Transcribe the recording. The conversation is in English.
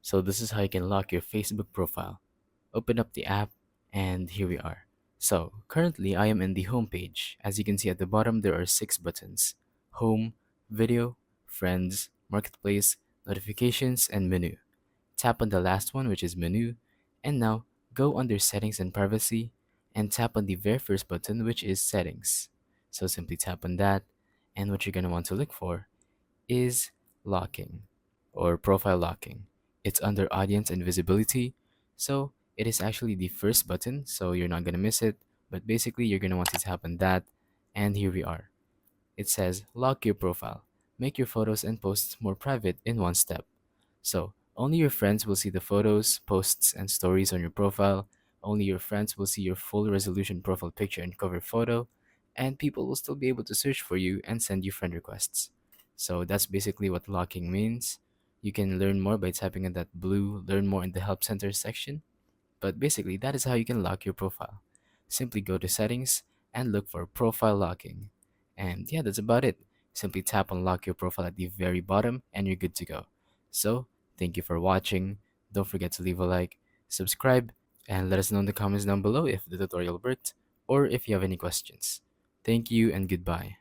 So this is how you can lock your Facebook profile. Open up the app, and here we are. So currently I am in the home page. As you can see at the bottom, there are 6 buttons: Home, Video, Friends, Marketplace, Notifications, and Menu. Tap on the last one, which is Menu, and now go under Settings and Privacy and tap on the very first button, which is Settings. So simply tap on that, and what you're going to want to look for is locking or profile locking. It's under audience and visibility. So it is actually the first button, so you're not going to miss it. But basically, you're going to want to tap on that. And here we are. It says lock your profile. Make your photos and posts more private in one step. So only your friends will see the photos, posts, and stories on your profile. Only your friends will see your full resolution profile picture and cover photo, and people will still be able to search for you and send you friend requests. So that's basically what locking means. You can learn more by typing in that blue Learn More in the Help Center section. But basically, that is how you can lock your profile. Simply go to settings and look for profile locking. And yeah, that's about it. Simply tap on lock your profile at the very bottom and you're good to go. So, thank you for watching. Don't forget to leave a like, subscribe, and let us know in the comments down below if the tutorial worked or if you have any questions. Thank you and goodbye.